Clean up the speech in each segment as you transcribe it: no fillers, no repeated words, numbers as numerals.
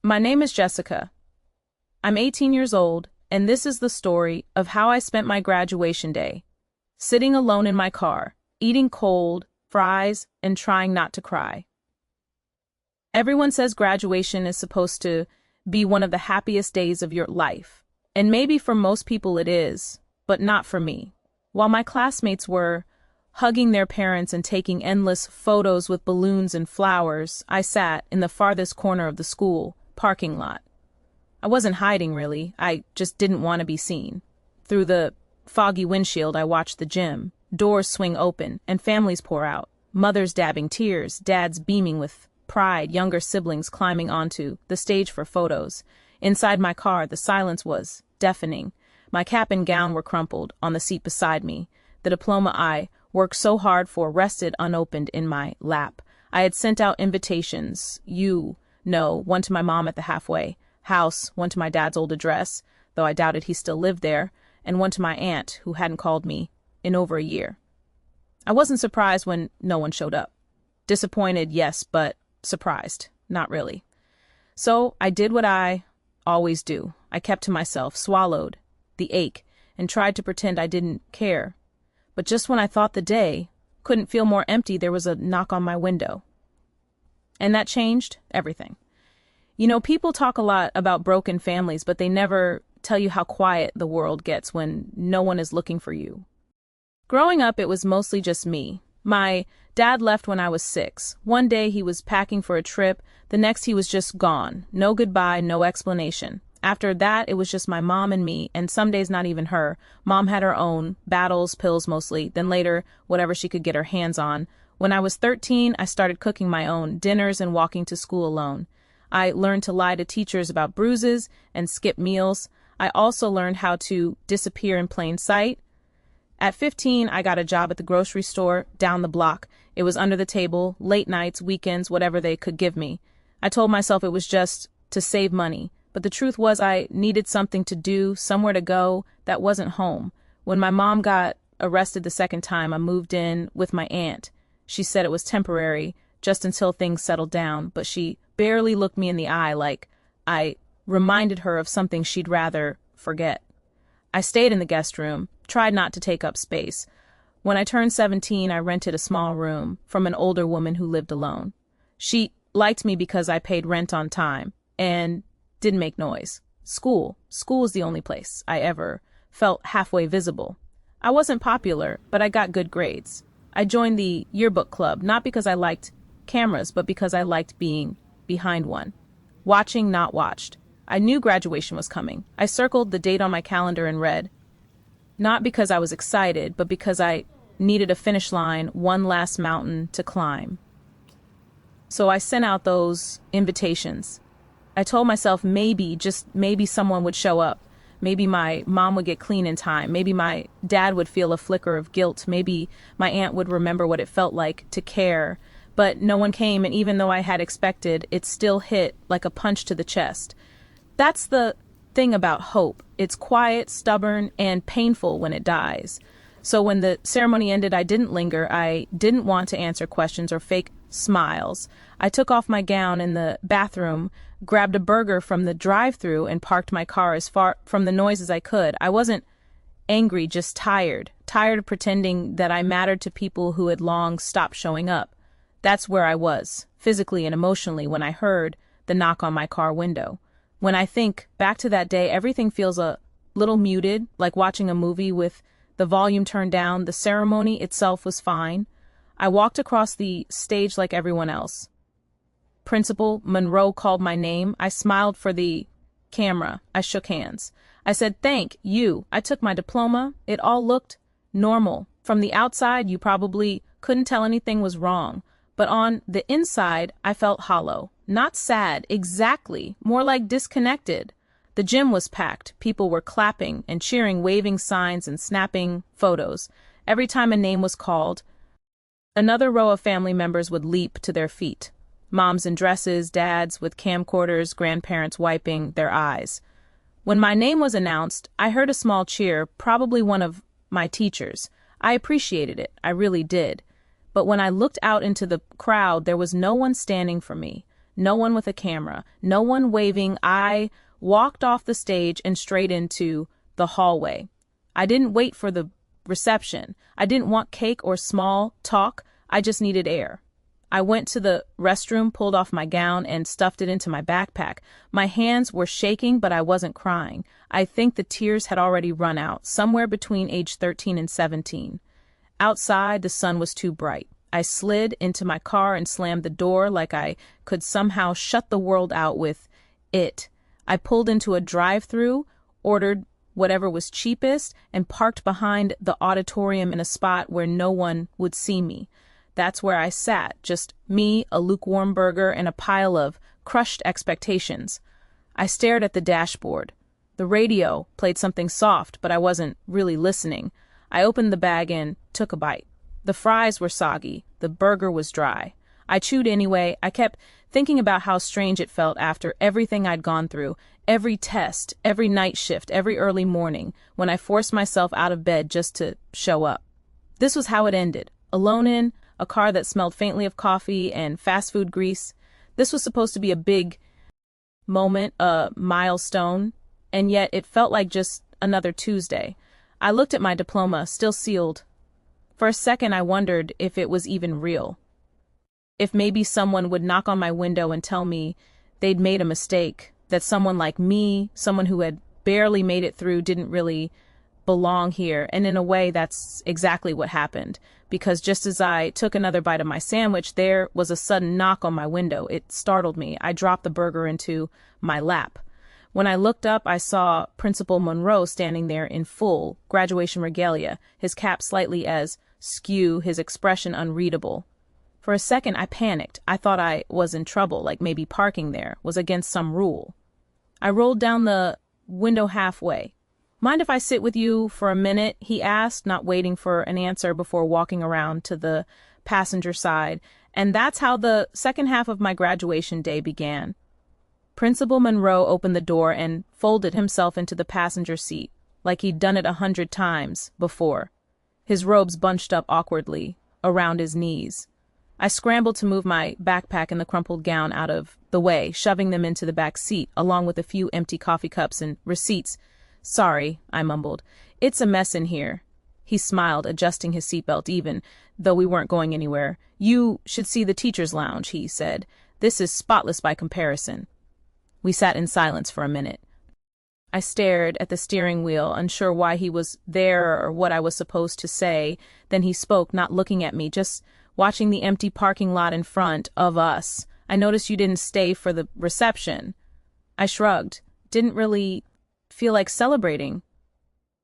My name is Jessica. I'm 18 years old, and this is the story of how I spent my graduation day, sitting alone in my car, eating cold fries and trying not to cry. Everyone says graduation is supposed to be one of the happiest days of your life, and maybe for most people it is, but not for me. While my classmates were hugging their parents and taking endless photos with balloons and flowers, I sat in the farthest corner of the school parking lot. I wasn't hiding, really. I just didn't want to be seen. Through the foggy windshield, I watched the gym. Doors swing open, and families pour out. Mothers dabbing tears, dads beaming with pride, younger siblings climbing onto the stage for photos. Inside my car, the silence was deafening. My cap and gown were crumpled on the seat beside me. The diploma I worked so hard for rested unopened in my lap. I had sent out invitations, one to my mom at the halfway house, one to my dad's old address, though I doubted he still lived there, and one to my aunt, who hadn't called me in over a year. I wasn't surprised when no one showed up. Disappointed, yes, but surprised, not really. So I did what I always do. I kept to myself, swallowed the ache, and tried to pretend I didn't care. But just when I thought the day couldn't feel more empty, there was a knock on my window. And that changed everything. People talk a lot about broken families, but they never tell you how quiet the world gets when no one is looking for you. Growing up, it was mostly just me. My dad left when I was 6. One day he was packing for a trip, the next he was just gone. No goodbye, no explanation. After that, it was just my mom and me, and some days not even her. Mom had her own battles, pills mostly, then later, whatever she could get her hands on. When I was 13, I started cooking my own dinners and walking to school alone. I learned to lie to teachers about bruises and skip meals. I also learned how to disappear in plain sight. At 15, I got a job at the grocery store down the block. It was under the table, late nights, weekends, whatever they could give me. I told myself it was just to save money, but the truth was I needed something to do, somewhere to go that wasn't home. When my mom got arrested the second time, I moved in with my aunt. She said it was temporary, just until things settled down, but she barely looked me in the eye like I reminded her of something she'd rather forget. I stayed in the guest room, tried not to take up space. When I turned 17, I rented a small room from an older woman who lived alone. She liked me because I paid rent on time and didn't make noise. School is the only place I ever felt halfway visible. I wasn't popular, but I got good grades. I joined the yearbook club, not because I liked cameras, but because I liked being behind one. Watching, not watched. I knew graduation was coming. I circled the date on my calendar and read, not because I was excited, but because I needed a finish line, one last mountain to climb. So I sent out those invitations. I told myself maybe, just maybe someone would show up. Maybe my mom would get clean in time. Maybe my dad would feel a flicker of guilt. Maybe my aunt would remember what it felt like to care. But no one came, and even though I had expected, it still hit like a punch to the chest. That's the thing about hope. It's quiet, stubborn, and painful when it dies. So when the ceremony ended, I didn't linger. I didn't want to answer questions or fake smiles. I took off my gown in the bathroom, grabbed a burger from the drive-thru, and parked my car as far from the noise as I could. I wasn't angry, just tired of pretending that I mattered to people who had long stopped showing up. That's where I was, physically and emotionally, when I heard the knock on my car window. When I think back to that day, everything feels a little muted, like watching a movie with the volume turned down. The ceremony itself was fine. I walked across the stage like everyone else. Principal Monroe called my name. I smiled for the camera. I shook hands. I said, "Thank you." I took my diploma. It all looked normal. From the outside, you probably couldn't tell anything was wrong. But on the inside, I felt hollow. Not sad, exactly. More like disconnected. The gym was packed. People were clapping and cheering, waving signs and snapping photos. Every time a name was called, another row of family members would leap to their feet. Moms in dresses, dads with camcorders, grandparents wiping their eyes. When my name was announced, I heard a small cheer, probably one of my teachers. I appreciated it. I really did. But when I looked out into the crowd, there was no one standing for me. No one with a camera, no one waving. I walked off the stage and straight into the hallway. I didn't wait for the reception. I didn't want cake or small talk. I just needed air. I went to the restroom, pulled off my gown, and stuffed it into my backpack. My hands were shaking, but I wasn't crying. I think the tears had already run out, somewhere between age 13 and 17. Outside, the sun was too bright. I slid into my car and slammed the door like I could somehow shut the world out with it. I pulled into a drive-thru, ordered whatever was cheapest, and parked behind the auditorium in a spot where no one would see me. That's where I sat, just me, a lukewarm burger, and a pile of crushed expectations. I stared at the dashboard. The radio played something soft, but I wasn't really listening. I opened the bag and took a bite. The fries were soggy. The burger was dry. I chewed anyway. I kept thinking about how strange it felt after everything I'd gone through, every test, every night shift, every early morning, when I forced myself out of bed just to show up. This was how it ended, alone in a car that smelled faintly of coffee and fast food grease. This was supposed to be a big moment, a milestone, and yet it felt like just another Tuesday. I looked at my diploma, still sealed. For a second, I wondered if it was even real. If maybe someone would knock on my window and tell me they'd made a mistake, that someone like me, someone who had barely made it through, didn't really belong here. And in a way, that's exactly what happened. Because just as I took another bite of my sandwich, there was a sudden knock on my window. It startled me. I dropped the burger into my lap. When I looked up, I saw Principal Monroe standing there in full graduation regalia, his cap slightly askew, his expression unreadable. For a second, I panicked. I thought I was in trouble, like maybe parking there was against some rule. I rolled down the window halfway. "Mind if I sit with you for a minute?" he asked, not waiting for an answer before walking around to the passenger side. And that's how the second half of my graduation day began. Principal Monroe opened the door and folded himself into the passenger seat, like he'd done it 100 times before. His robes bunched up awkwardly around his knees. I scrambled to move my backpack and the crumpled gown out of the way, shoving them into the back seat, along with a few empty coffee cups and receipts. "Sorry," I mumbled. "It's a mess in here." He smiled, adjusting his seatbelt even, though we weren't going anywhere. "You should see the teacher's lounge," he said. "This is spotless by comparison." We sat in silence for a minute. I stared at the steering wheel, unsure why he was there or what I was supposed to say. Then he spoke, not looking at me, just watching the empty parking lot in front of us. "I noticed you didn't stay for the reception." I shrugged. Didn't really feel like celebrating.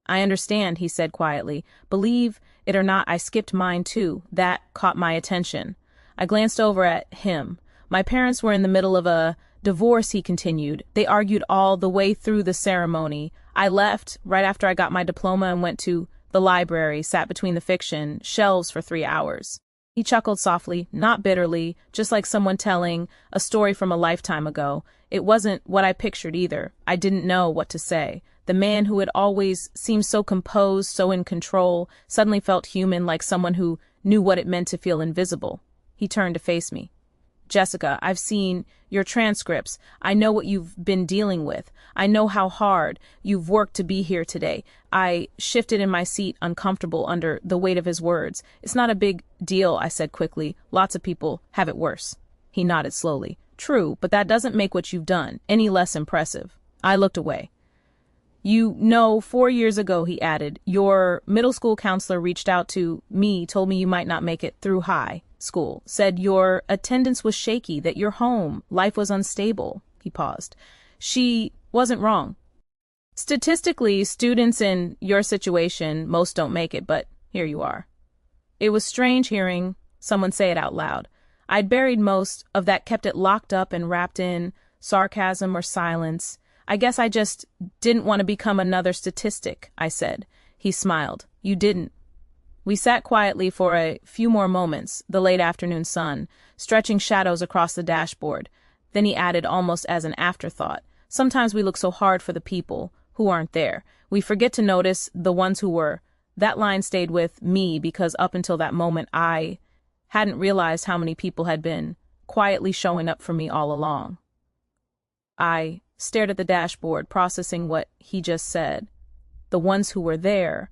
"I understand," he said quietly. "Believe it or not, I skipped mine too." That caught my attention. I glanced over at him. "My parents were in the middle of a divorce," he continued. "They argued all the way through the ceremony. I left right after I got my diploma and went to the library, sat between the fiction shelves for 3 hours. He chuckled softly, not bitterly, just like someone telling a story from a lifetime ago. It wasn't what I pictured either. I didn't know what to say. The man who had always seemed so composed, so in control, suddenly felt human, like someone who knew what it meant to feel invisible. He turned to face me. "Jessica, I've seen your transcripts. I know what you've been dealing with. I know how hard you've worked to be here today." I shifted in my seat, uncomfortable under the weight of his words. "It's not a big deal," I said quickly. "Lots of people have it worse." He nodded slowly. "True, but that doesn't make what you've done any less impressive." I looked away. "You know, 4 years ago," he added, "your middle school counselor reached out to me, told me you might not make it through high school, said your attendance was shaky, that your home life was unstable." He paused. "She wasn't wrong. Statistically, students in your situation, most don't make it, but here you are." It was strange hearing someone say it out loud. I'd buried most of that, kept it locked up and wrapped in sarcasm or silence. "I guess I just didn't want to become another statistic," I said. He smiled. "You didn't." We sat quietly for a few more moments, the late afternoon sun stretching shadows across the dashboard. Then he added, almost as an afterthought, "Sometimes we look so hard for the people who aren't there. We forget to notice the ones who were." That line stayed with me because up until that moment I hadn't realized how many people had been quietly showing up for me all along. I stared at the dashboard, processing what he just said. The ones who were there.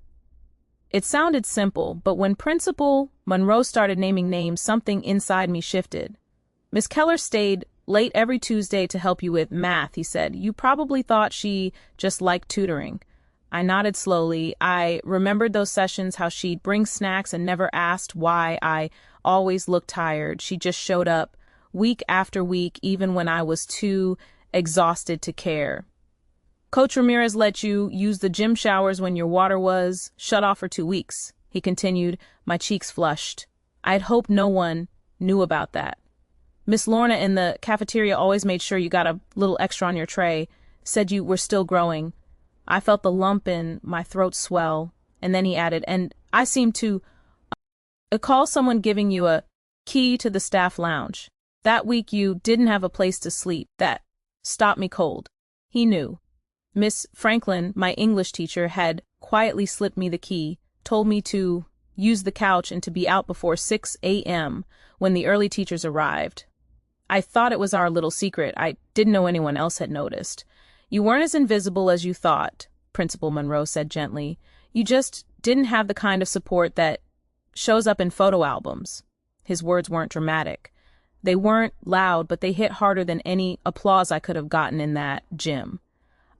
It sounded simple, but when Principal Monroe started naming names, something inside me shifted. Miss Keller stayed late every Tuesday to help you with math, he said. You probably thought she just liked tutoring. I nodded slowly. I remembered those sessions, how she'd bring snacks and never asked why I always looked tired. She just showed up week after week, even when I was too exhausted to care. Coach Ramirez let you use the gym showers when your water was shut off for 2 weeks, he continued. My cheeks flushed. I'd hoped no one knew about that. Miss Lorna in the cafeteria always made sure you got a little extra on your tray, said you were still growing. I felt the lump in my throat swell, and then he added, and I seemed to call someone giving you a key to the staff lounge. That week you didn't have a place to sleep. That stopped me cold. He knew. Miss Franklin, my English teacher, had quietly slipped me the key, told me to use the couch and to be out before 6 a.m. when the early teachers arrived. I thought it was our little secret. I didn't know anyone else had noticed. You weren't as invisible as you thought, Principal Monroe said gently. You just didn't have the kind of support that shows up in photo albums. His words weren't dramatic. They weren't loud, but they hit harder than any applause I could have gotten in that gym.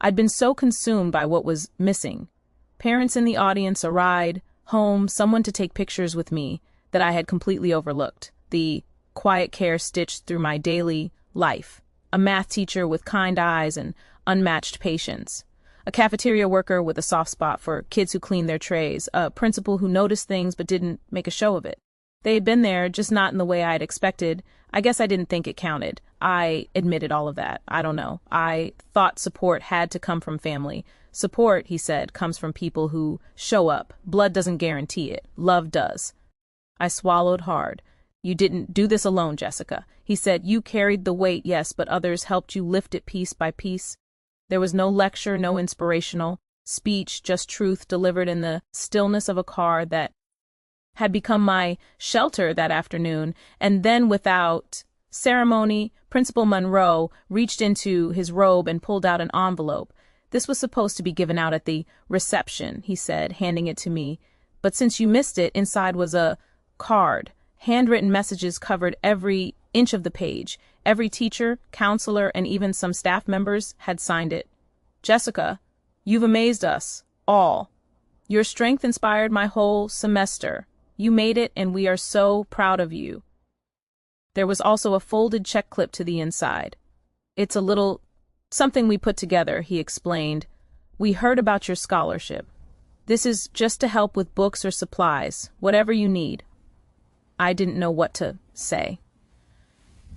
I'd been so consumed by what was missing. Parents in the audience, a ride, home, someone to take pictures with me, that I had completely overlooked. The quiet care stitched through my daily life. A math teacher with kind eyes and unmatched patience. A cafeteria worker with a soft spot for kids who cleaned their trays. A principal who noticed things but didn't make a show of it. They had been there, just not in the way I'd expected. I guess I didn't think it counted. I admitted all of that. I don't know. I thought support had to come from family. Support, he said, comes from people who show up. Blood doesn't guarantee it. Love does. I swallowed hard. You didn't do this alone, Jessica. He said, you carried the weight, yes, but others helped you lift it piece by piece. There was no lecture, no inspirational speech, just truth delivered in the stillness of a car that had become my shelter that afternoon. And then without ceremony, Principal Monroe reached into his robe and pulled out an envelope. This was supposed to be given out at the reception, he said, handing it to me. But since you missed it, inside was a card. Handwritten messages covered every inch of the page. Every teacher, counselor, and even some staff members had signed it. Jessica, you've amazed us, all. Your strength inspired my whole semester. You made it, and we are so proud of you. There was also a folded check clip to the inside. It's a little something we put together, he explained. We heard about your scholarship. This is just to help with books or supplies, whatever you need. I didn't know what to say.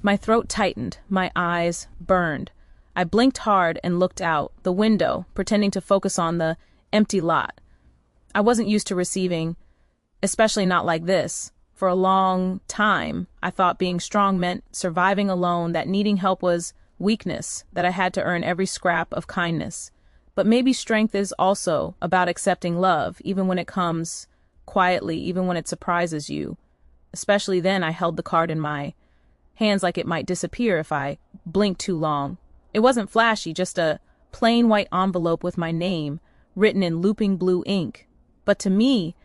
My throat tightened, my eyes burned. I blinked hard and looked out the window, pretending to focus on the empty lot. I wasn't used to receiving, especially not like this. For a long time, I thought being strong meant surviving alone, that needing help was weakness, that I had to earn every scrap of kindness. But maybe strength is also about accepting love, even when it comes quietly, even when it surprises you. Especially then, I held the card in my hands like it might disappear if I blinked too long. It wasn't flashy, just a plain white envelope with my name written in looping blue ink. But to me,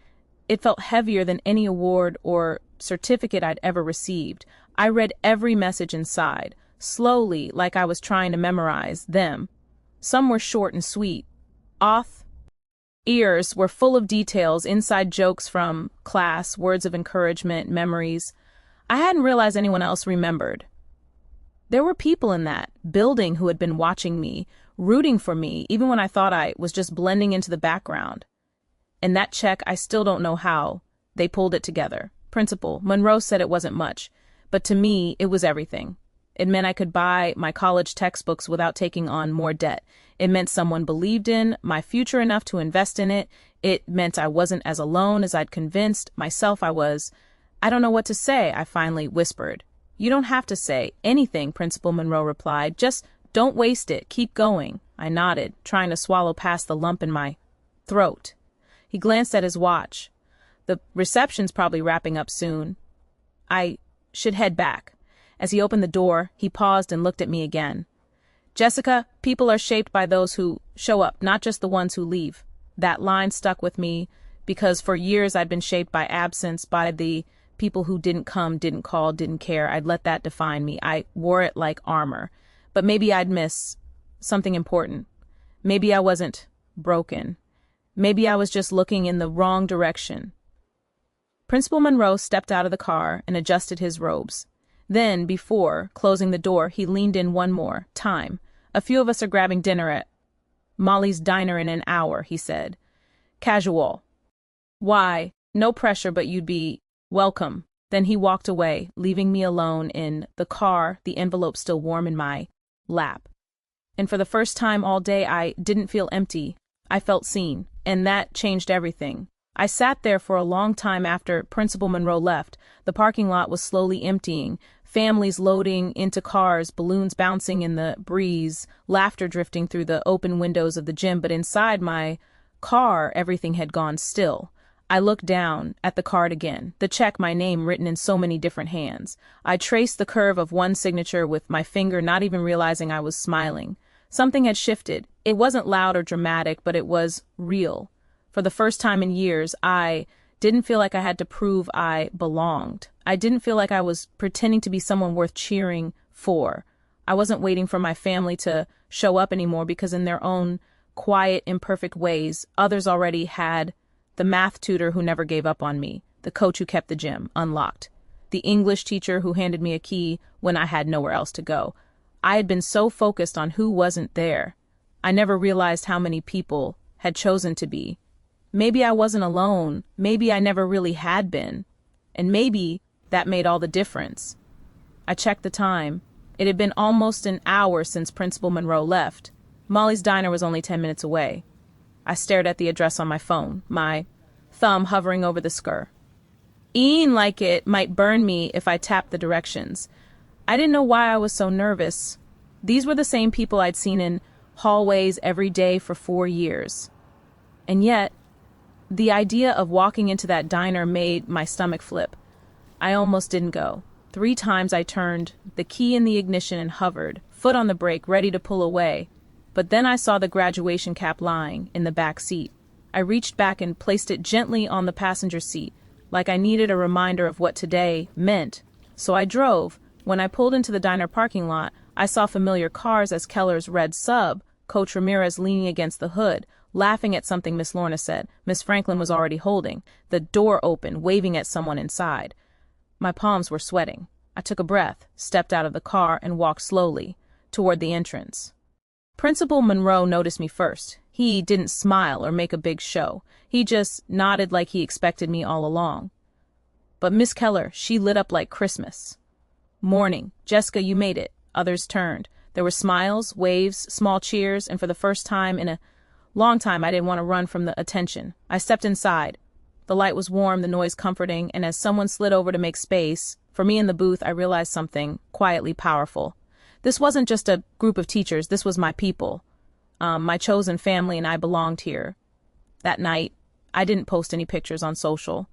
it felt heavier than any award or certificate I'd ever received. I read every message inside, slowly, like I was trying to memorize them. Some were short and sweet. Ears were full of details, inside jokes from class, words of encouragement, memories. I hadn't realized anyone else remembered. There were people in that building who had been watching me, rooting for me, even when I thought I was just blending into the background. And that check, I still don't know how they pulled it together. Principal Monroe said it wasn't much, but to me, it was everything. It meant I could buy my college textbooks without taking on more debt. It meant someone believed in my future enough to invest in it. It meant I wasn't as alone as I'd convinced myself I was. I don't know what to say, I finally whispered. You don't have to say anything, Principal Monroe replied. Just don't waste it. Keep going. I nodded, trying to swallow past the lump in my throat. He glanced at his watch. The reception's probably wrapping up soon. I should head back. As he opened the door, he paused and looked at me again. "Jessica, people are shaped by those who show up, not just the ones who leave." That line stuck with me because for years I'd been shaped by absence, by the people who didn't come, didn't call, didn't care. I'd let that define me. I wore it like armor. But maybe I'd miss something important. Maybe I wasn't broken. Maybe I was just looking in the wrong direction. Principal Monroe stepped out of the car and adjusted his robes. Then, before closing the door, he leaned in one more time. "A few of us are grabbing dinner at Molly's Diner in an hour," he said. "Casual. Why, no pressure, but you'd be welcome." Then he walked away, leaving me alone in the car, the envelope still warm in my lap. And for the first time all day, I didn't feel empty. I felt seen, and that changed everything. I sat there for a long time after Principal Monroe left. The parking lot was slowly emptying, families loading into cars, balloons bouncing in the breeze, laughter drifting through the open windows of the gym. But inside my car, everything had gone still. I looked down at the card again, the check, my name written in so many different hands. I traced the curve of one signature with my finger, not even realizing I was smiling. Something had shifted. It wasn't loud or dramatic, but it was real. For the first time in years, I didn't feel like I had to prove I belonged. I didn't feel like I was pretending to be someone worth cheering for. I wasn't waiting for my family to show up anymore because in their own quiet, imperfect ways, others already had the math tutor who never gave up on me, the coach who kept the gym unlocked, the English teacher who handed me a key when I had nowhere else to go. I had been so focused on who wasn't there, I never realized how many people had chosen to be. Maybe I wasn't alone, maybe I never really had been, and maybe that made all the difference. I checked the time. It had been almost an hour since Principal Monroe left. Molly's Diner was only 10 minutes away. I stared at the address on my phone, my thumb hovering over the scur. Like it might burn me if I tapped the directions. I didn't know why I was so nervous. These were the same people I'd seen in hallways every day for 4 years. And yet, the idea of walking into that diner made my stomach flip. I almost didn't go. 3 times I turned the key in the ignition and hovered, foot on the brake, ready to pull away. But then I saw the graduation cap lying in the back seat. I reached back and placed it gently on the passenger seat, like I needed a reminder of what today meant. So I drove. When I pulled into the diner parking lot, I saw familiar cars as Keller's red sub, Coach Ramirez leaning against the hood, laughing at something Miss Lorna said. Miss Franklin was already holding the door open, waving at someone inside. My palms were sweating. I took a breath, stepped out of the car, and walked slowly toward the entrance. Principal Monroe noticed me first. He didn't smile or make a big show. He just nodded like he expected me all along. But Miss Keller, she lit up like Christmas. "Morning. Jessica, you made it." Others turned. There were smiles, waves, small cheers, and for the first time in a long time I didn't want to run from the attention. I stepped inside. The light was warm, the noise comforting, and as someone slid over to make space for me in the booth, I realized something quietly powerful. This wasn't just a group of teachers, this was my people. My chosen family, and I belonged here. That night, I didn't post any pictures on social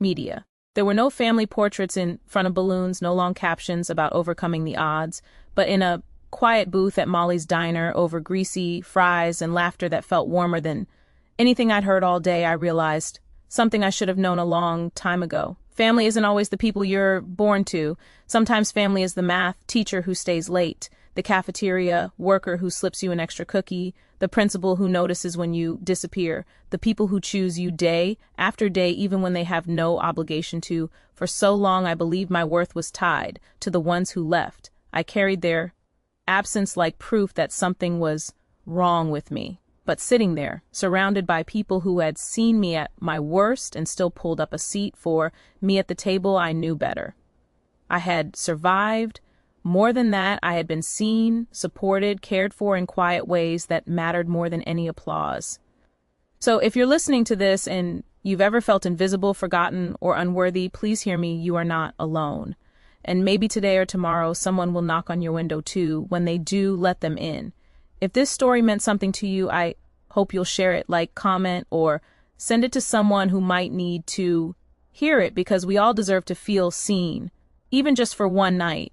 media. There were no family portraits in front of balloons, no long captions about overcoming the odds, but in a quiet booth at Molly's Diner over greasy fries and laughter that felt warmer than anything I'd heard all day, I realized something I should have known a long time ago. Family isn't always the people you're born to. Sometimes family is the math teacher who stays late, the cafeteria worker who slips you an extra cookie, the principal who notices when you disappear, the people who choose you day after day even when they have no obligation to. For so long I believed my worth was tied to the ones who left. I carried their absence like proof that something was wrong with me. But sitting there, surrounded by people who had seen me at my worst and still pulled up a seat for me at the table, I knew better. I had survived. More than that, I had been seen, supported, cared for in quiet ways that mattered more than any applause. So if you're listening to this and you've ever felt invisible, forgotten, or unworthy, please hear me. You are not alone. And maybe today or tomorrow, someone will knock on your window too. When they do, let them in. If this story meant something to you, I hope you'll share it, like, comment, or send it to someone who might need to hear it, because we all deserve to feel seen, even just for one night.